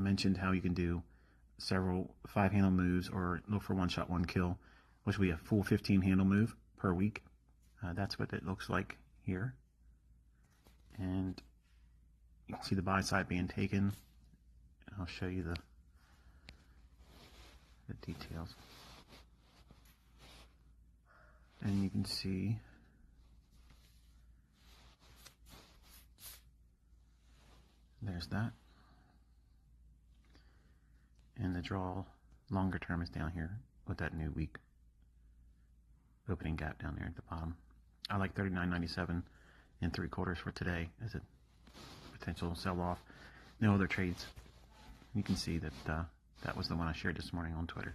mentioned how you can do several 5-handle moves or look for one shot, one kill, which will be a full 15-handle move per week. That's what it looks like here. And you can see the buy side being taken. I'll show you the details. And you can see there's that. And the draw longer term is down here with that new week opening gap down there at the bottom. I like 39.97 and 3/4 for today as a potential sell-off. No other trades. You can see that that was the one I shared this morning on Twitter.